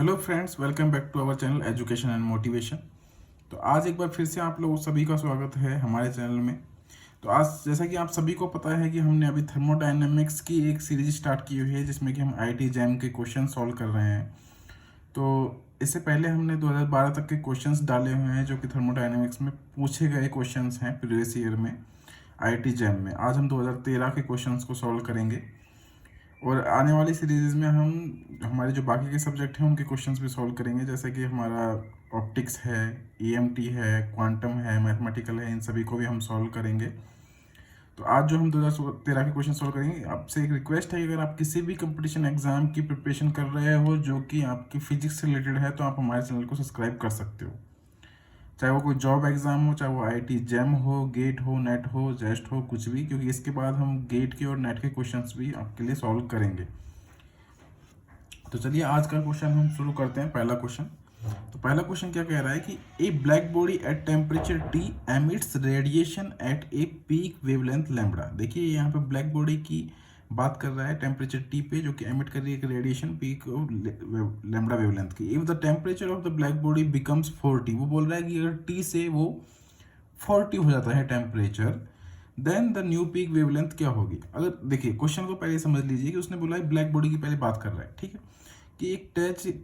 Hello friends, welcome back to our channel education and motivation. तो आज एक बार फिर से आप लोग सभी का स्वागत है हमारे चैनल में। तो आज जैसा कि आप सभी को पता है कि हमने अभी थर्मोडायनेमिक्स की एक सीरीज स्टार्ट की हुई है जिसमें कि हम आईआईटी जैम के क्वेश्चन सॉल्व कर रहे हैं। तो इससे पहले हमने 2012 तक के क्वेश्चंस डाले हुए हैं जो कि थर्मोडायनेमिक्स में पूछे गए क्वेश्चंस हैं प्रीवियस ईयर में आईआईटी जैम में। आज हम 2013 के क्वेश्चंस को सॉल्व करेंगे और आने वाली सीरीज में हम हमारे जो बाकी के सब्जेक्ट हैं उनके क्वेश्चंस भी सॉल्व करेंगे, जैसे कि हमारा ऑप्टिक्स है, ईएमटी है, क्वांटम है, मैथमेटिकल है, इन सभी को भी हम सॉल्व करेंगे। तो आज जो हम 2013 के क्वेश्चन सॉल्व करेंगे, आपसे एक रिक्वेस्ट है, अगर आप किसी भी कंपटीशन एग्जाम की प्रिपरेशन कर रहे हो जो कि आपकी फिजिक्स से रिलेटेड है तो आप हमारे चैनल को सब्सक्राइब कर सकते हो। चाहे वो कोई जॉब एग्जाम हो, चाहे वो आईआईटी जैम हो, गेट हो, नेट हो, जेस्ट हो, कुछ भी, क्योंकि इसके बाद हम गेट के और नेट के क्वेश्चंस भी आपके लिए सॉल्व करेंगे। तो चलिए आज का क्वेश्चन हम शुरू करते हैं। पहला क्वेश्चन, तो पहला क्वेश्चन क्या कह रहा है कि a black body at temperature T emits radiation at a peak wavelength lambda. देखिए यहाँ पे ब्लैक बॉडी की बात कर रहा है टेम्परेचर टी पे, जो कि एमिट कर रही है एक रेडिएशन पीक लैम्बडा वेवलेंथ की। If the temperature of the black body becomes 40, वो बोल रहा है कि अगर टी से वो 40 हो जाता है temperature, then the new peak wavelength क्या होगी। अगर देखिए क्वेश्चन को पहले समझ लीजिए कि उसने बोला है ब्लैक बॉडी की पहले बात कर रहा है, ठीक है, कि एक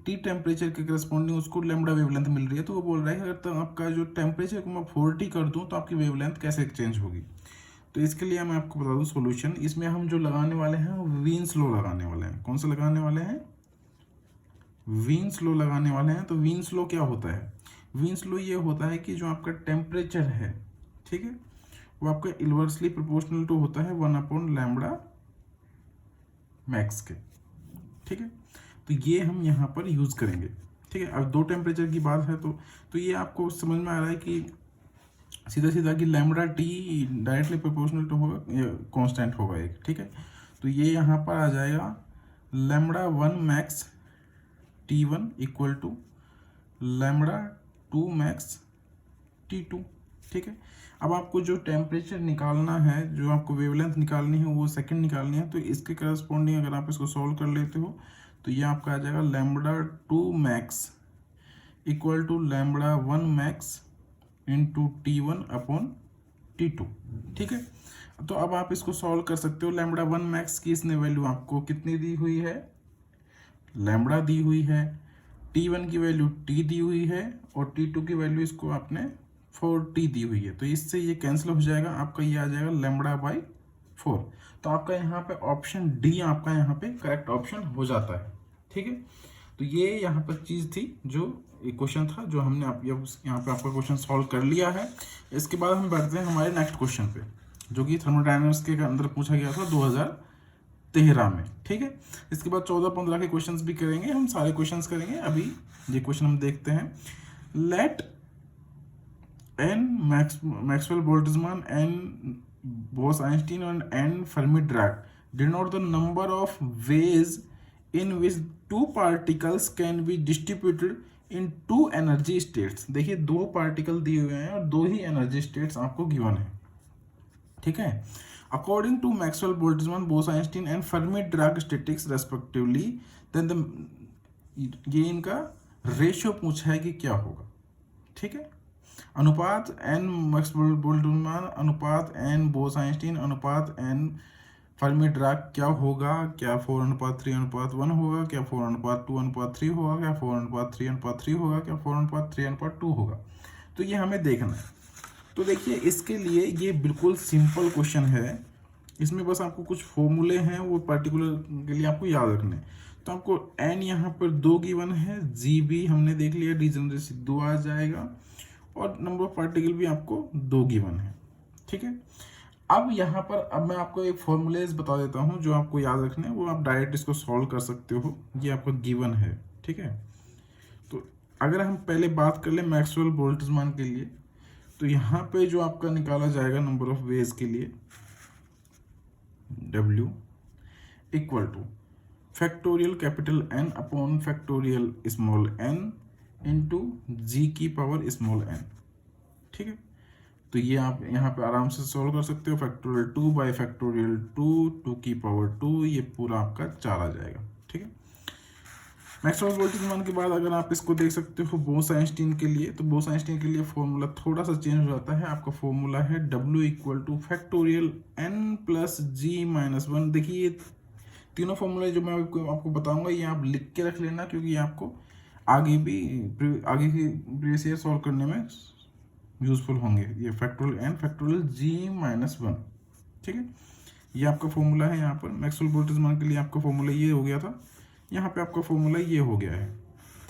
टी टेम्परेचर के करस्पॉन्डिंग उसको लैम्बडा वेवलेंथ मिल रही है। तो वो बोल रहा है कि अगर तो आपका जो टेम्परेचर को मैं 40 कर दूं तो आपकी वेवलेंथ कैसे चेंज होगी। तो इसके लिए मैं आपको बता दूं सोल्यूशन। इसमें हम जो लगाने वाले हैं वो वीन्स लॉ लगाने वाले हैं। कौन सा लगाने वाले हैं? वीन्स लॉ लगाने वाले हैं। तो वीन्स लॉ क्या होता है? वीन्स लॉ ये होता है कि जो आपका टेम्परेचर है, ठीक है, वो आपका इन्वर्सली प्रोपोर्शनल टू होता है 1/लैम्बडा मैक्स के, ठीक है। तो ये हम यहाँ पर यूज करेंगे, ठीक है। अब दो टेम्परेचर की बात है तो ये आपको समझ में आ रहा है कि सीधा सीधा कि lambda T directly proportional to होगा, कांस्टेंट होगा एक, ठीक है। तो ये यहाँ पर आ जाएगा lambda 1 max T1 equal to lambda 2 max T2, ठीक है। अब आपको जो टेम्परेचर निकालना है, जो आपको वेवलेंथ निकालनी है, वो सेकंड निकालनी है। तो इसके करस्पॉन्डिंग अगर आप इसको सॉल्व कर लेते हो तो ये आपका आ जाएगा lambda 2 max equal to lambda 1 max into T1 upon T2, ठीक है। तो अब आप इसको सॉल्व कर सकते हो। लैम्बडा 1 मैक्स की इसने वैल्यू आपको कितनी दी हुई है? लैम्बडा दी हुई है। T1 की वैल्यू T दी हुई है और T2 की वैल्यू इसको आपने 4T दी हुई है। तो इससे ये कैंसिल हो जाएगा, आपका ये आ जाएगा लैम्बडा बाई 4। तो आपका यहाँ पे ऑप्शन डी आपका यहाँ पे करेक्ट ऑप्शन हो जाता है, ठीक है। तो ये यहाँ पर चीज़ थी, जो क्वेश्चन था जो हमने यहाँ पे आपका क्वेश्चन सॉल्व कर लिया है। इसके बाद हम बढ़ते हैं हमारे नेक्स्ट क्वेश्चन पे, जो कि थर्मोडायनामिक्स के अंदर पूछा गया था 2013 में, ठीक है। इसके बाद 14-15 के क्वेश्चंस भी करेंगे, हम सारे क्वेश्चंस करेंगे। अभी ये क्वेश्चन हम देखते हैं। Let n Maxwell Boltzmann n Bose Einstein and n Fermi Dirac denote the number of ways in which two particles can be distributed in two energy states. देखिए दो पार्टिकल दिए हुए हैं और दो ही एनर्जी स्टेट्स आपको गिवन है, ठीक है। According to Maxwell Boltzmann Bose Einstein and Fermi Dirac statistics respectively, then ये इनका रेशियो पूछा है कि क्या होगा, ठीक है। अनुपात एन मैक्सवेल बोल्ट्जमान अनुपात एन बोस आइंस्टीन अनुपात एन फर्मी डिराक क्या होगा? क्या 4:3:1 होगा? क्या 4:2:3 होगा? क्या 4:3:3 होगा? क्या 4:3:2 होगा? तो ये हमें देखना है। तो देखिए इसके लिए ये बिल्कुल सिंपल क्वेश्चन है। इसमें बस आपको कुछ फॉर्मूले हैं, वो पर्टिकुलर के लिए आपको याद रखने। तो आपको एन यहाँ पर 2 गिवन है, जी भी हमने देख लिया, डिजनरेसी 2 आ जाएगा, और नंबर ऑफ पार्टिकल भी आपको 2 गिवन है, ठीक है। अब यहाँ पर अब मैं आपको एक फॉर्मूलेज बता देता हूँ जो आपको याद रखने हैं, वो आप डायरेक्ट इसको सॉल्व कर सकते हो। ये आपका गिवन है, ठीक है। तो अगर हम पहले बात कर ले मैक्सवेल बोल्ट्जमान के लिए, तो यहाँ पे जो आपका निकाला जाएगा नंबर ऑफ वेज के लिए, W equal to factorial capital N upon factorial small n into g की पावर स्मॉल n, ठीक है। तो ये आप यहाँ पे आराम से सॉल्व कर सकते हो। फैक्टोरियल 2 बाई फैक्टोरियल 2 2 की पावर 2, ये पूरा आपका 4 आ जाएगा, ठीक है। मैक्सवेल बोल्ट्जमान के बाद अगर आप इसको देख सकते हो बोस-आइंस्टीन के लिए, तो बोस-आइंस्टीन के लिए फॉर्मूला थोड़ा सा चेंज हो जाता है। आपका फॉर्मूला है W = फैक्टोरियल n + g-1। देखिए ये तीनों फॉर्मूले जो मैं आपको बताऊंगा ये आप लिख के रख लेना, क्योंकि ये आपको आगे की प्रीवियस ईयर सॉल्व करने में यूजफुल होंगे। ये फैक्टोरियल n फैक्टोरियल g-1, ठीक है। ये आपका फॉर्मूला है। यहाँ पर मैक्सवेल बोल्ट्जमान के लिए आपका फॉर्मूला ये हो गया था, यहाँ पे आपका फॉर्मूला ये हो गया है,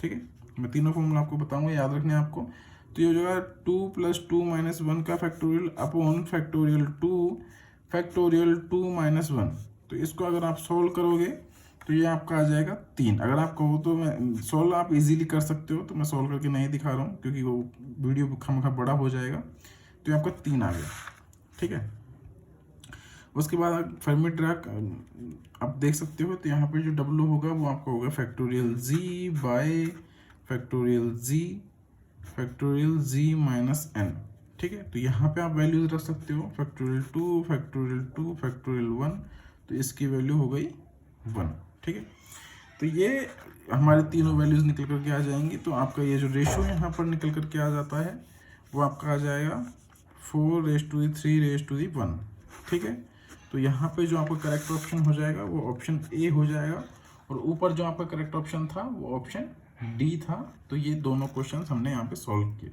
ठीक है। मैं तीनों फॉर्मूला आपको बताऊंगा, याद रखने आपको। तो ये हो जाएगा 2 + 2 - 1 का फैक्टोरियल अपॉन फैक्टोरियल 2 फैक्टोरियल 2 - 1। तो इसको अगर आप सॉल्व करोगे तो ये आपका आ जाएगा 3। अगर आप कहो तो मैं सॉल्व आप इजीली कर सकते हो, तो मैं सॉल्व करके नहीं दिखा रहा हूँ क्योंकि वो वीडियो खामखा बड़ा हो जाएगा। तो ये आपका 3 आ गया, ठीक है। उसके बाद फर्मी ड्राक आप देख सकते हो, तो यहाँ पे जो W होगा वो आपका होगा फैक्टोरियल g/g-n, ठीक है। तो यहाँ पे आप वैल्यूज रख सकते हो फैक्टोरियल 2 फैक्टोरियल 1, तो इसकी वैल्यू हो गई 1, ठीक है। तो ये हमारे तीनों वैल्यूज निकल करके आ जाएंगी। तो आपका ये जो रेशो यहाँ पर निकल करके आ जाता है वो आपका आ जाएगा 4:3:1, ठीक है। तो यहाँ पे जो आपका करेक्ट ऑप्शन हो जाएगा वो ऑप्शन ए हो जाएगा, और ऊपर जो आपका करेक्ट ऑप्शन था वो ऑप्शन डी था। तो ये दोनों क्वेश्चन हमने यहाँ पे सॉल्व किए।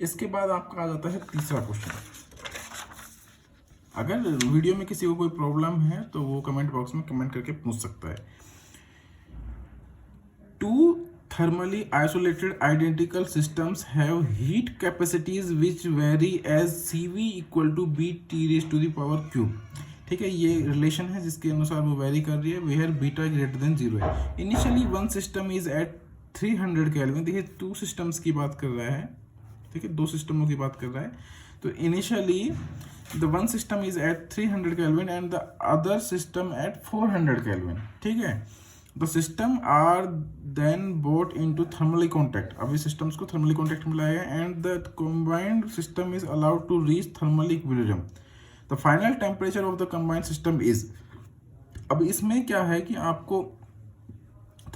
इसके बाद आपका आ जाता है तीसरा क्वेश्चन। अगर वीडियो में किसी को कोई प्रॉब्लम है तो वो कमेंट बॉक्स में कमेंट करके पूछ सकता है। 2 thermally isolated identical systems have heat capacities which vary as CV = BT⁵, ठीक है। ये रिलेशन है जिसके अनुसार वो वेरी कर रही है, वेयर बीटा > 0 है। Initially one system is at 300 kelvin. देखिए 2 सिस्टम्स की बात कर रहा है, ठीक है, 2 सिस्टमों की बात कर रहा है। तो initially the one system is at 300 kelvin and the other system at 400 kelvin, ठीक है। The system are then brought into thermally contact. अभी सिस्टम्स को थर्मली कॉन्टैक्ट में लाया है, and the combined system is allowed to reach thermal equilibrium. The final temperature of the combined system is. अब इसमें क्या है कि आपको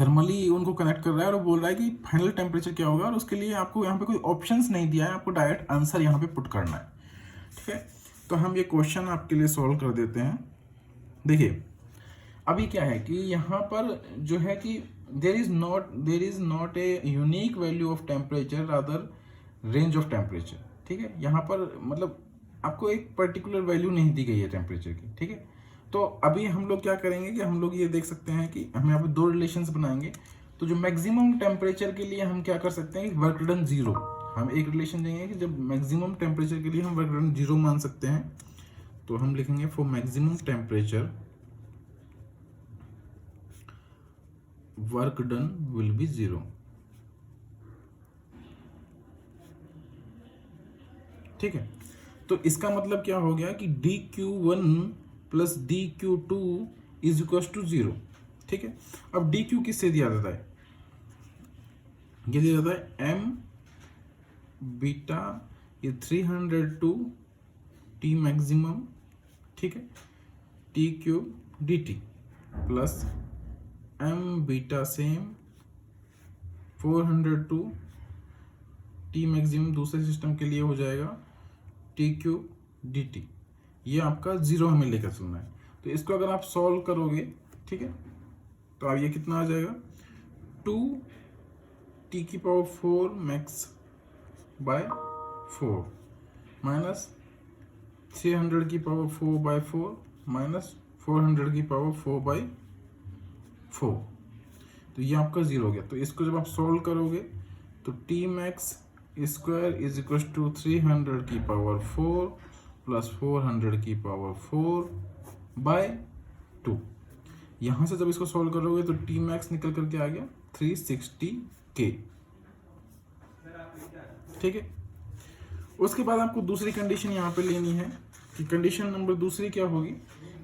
थर्मली उनको कनेक्ट कर रहा है और बोल रहा है कि फाइनल टेम्परेचर क्या होगा, और उसके लिए आपको यहाँ पे कोई ऑप्शंस नहीं दिया है, आपको डायरेक्ट आंसर यहाँ पे पुट करना है, ठीक है। तो हम ये क्वेश्चन आपके लिए सॉल्व कर देते हैं। देखिए अभी क्या है कि यहाँ पर जो है कि there is not a unique value of temperature, rather range of temperature, ठीक है। यहाँ पर मतलब आपको एक पर्टिकुलर वैल्यू नहीं दी गई है टेम्परेचर की, ठीक है। तो अभी हम लोग क्या करेंगे कि हम लोग ये देख सकते हैं कि हम यहाँ पे 2 रिलेशंस बनाएंगे। तो जो मैक्सिमम टेम्परेचर के लिए हम क्या कर सकते हैं, वर्क डन 0। हम एक रिलेशन देंगे कि जब मैक्सिमम टेम्परेचर के लिए हम वर्क डन 0 मान सकते हैं, तो हम लिखेंगे for maximum temperature work done will be 0, ठीक है। तो इसका मतलब क्या हो गया कि dQ1 + dQ2 = 0, ठीक है। अब dQ किससे दिया जाता है, ये दिया जाता है m बीटा ये 302 T मैक्सिमम, ठीक है, TQ dt plus m beta same 402 T maximum दूसरे सिस्टम के लिए हो जाएगा TQ dt। ये आपका 0 हमें लेकर चलना है। तो इसको अगर आप सॉल्व करोगे, ठीक है, तो अब ये कितना आ जाएगा 2T⁴ max/4 माइनस 300⁴/4 माइनस 400⁴/4। तो ये आपका 0 हो गया। तो इसको जब आप सॉल्व करोगे तो Tmax² = 300⁴ प्लस 400⁴/2। यहाँ से जब इसको सॉल्व करोगे तो Tmax निकल करके आ गया 360K, ठीक है। उसके बाद आपको दूसरी कंडीशन यहाँ पे लेनी है कि कंडीशन नंबर दूसरी क्या होगी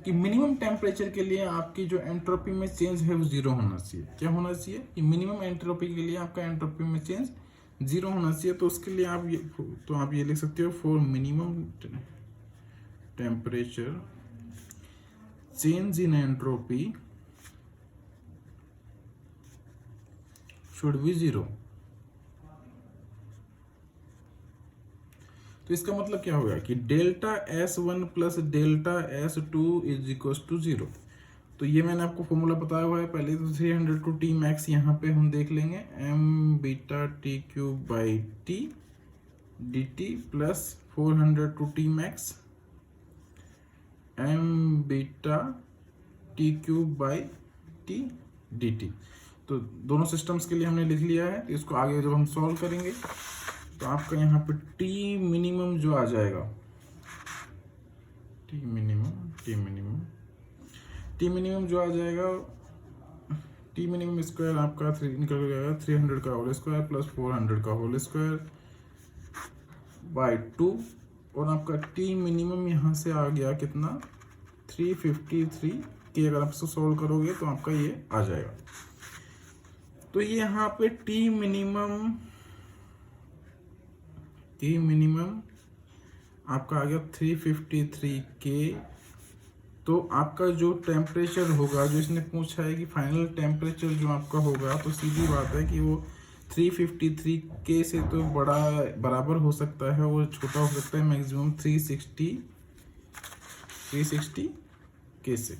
कि मिनिमम टेम्परेचर के लिए आपकी जो एंट्रोपी में चेंज है वो 0 होना चाहिए। क्या होना चाहिए कि मिनिमम एंट्रोपी के लिए आपका एंट्रोपी में चेंज 0 होना चाहिए। तो उसके लिए आप ये लिख सकते हो for minimum temperature change in entropy should be 0। तो इसका मतलब क्या होगा कि delta S1 plus delta S2 is equal to 0। तो ये मैंने आपको फॉर्मूला बताया हुआ है पहले। तो 300 टू टी मैक्स यहाँ पे हम देख लेंगे, m beta T cube by T d T plus 400 to T max m beta T cube by T d T. तो दोनों सिस्टम्स के लिए हमने लिख लिया है। इसको आगे जब हम सॉल्व करेंगे तो आपका यहाँ पे टी मिनिमम जो आ जाएगा, टी मिनिमम जो आ जाएगा, टी मिनिमम स्क्वायर आपका निकल जाएगा 300 का होल स्क्वायर प्लस 400 का होल स्क्वायर बाई 2। और आपका टी मिनिमम यहाँ से आ गया कितना, 353 की। अगर आप इसको सॉल्व करोगे तो आपका ये आ जाएगा। तो ये यहाँ पे टी मिनिमम आपका आ गया 353 के। तो आपका जो टेम्परेचर होगा, जो इसने पूछा है कि फाइनल टेम्परेचर जो आपका होगा, तो सीधी बात है कि वो 353 के से तो बराबर हो सकता है और छोटा हो सकता है मैक्सिमम 360 के से।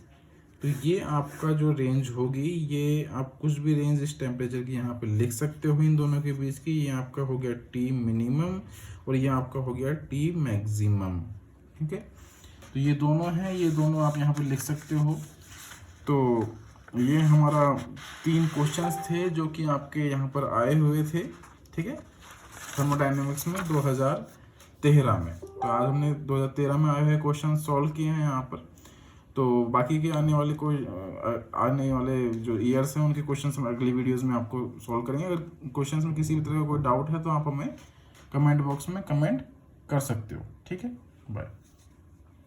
तो ये आपका जो रेंज होगी, ये आप कुछ भी रेंज इस टेम्परेचर की यहाँ पे लिख सकते हो इन दोनों के बीच की। ये आपका हो गया टी मिनिमम और ये आपका हो गया टी मैक्सिमम। ठीक है, तो ये दोनों हैं, ये दोनों आप यहाँ पे लिख सकते हो। तो ये हमारा 3 क्वेश्चंस थे जो कि आपके यहाँ पर आए हुए थे। ठीक है, थर्मोडायनेमिक्स में 2013 में। तो आज हमने 2013 में आए हुए क्वेश्चन सॉल्व किए हैं यहाँ पर। तो बाकी के आने वाले जो ईयर्स हैं उनके क्वेश्चंस हम अगली वीडियोस में आपको सॉल्व करेंगे। अगर क्वेश्चंस में किसी भी तरह का कोई डाउट है तो आप हमें कमेंट बॉक्स में कमेंट कर सकते हो। ठीक है, बाय।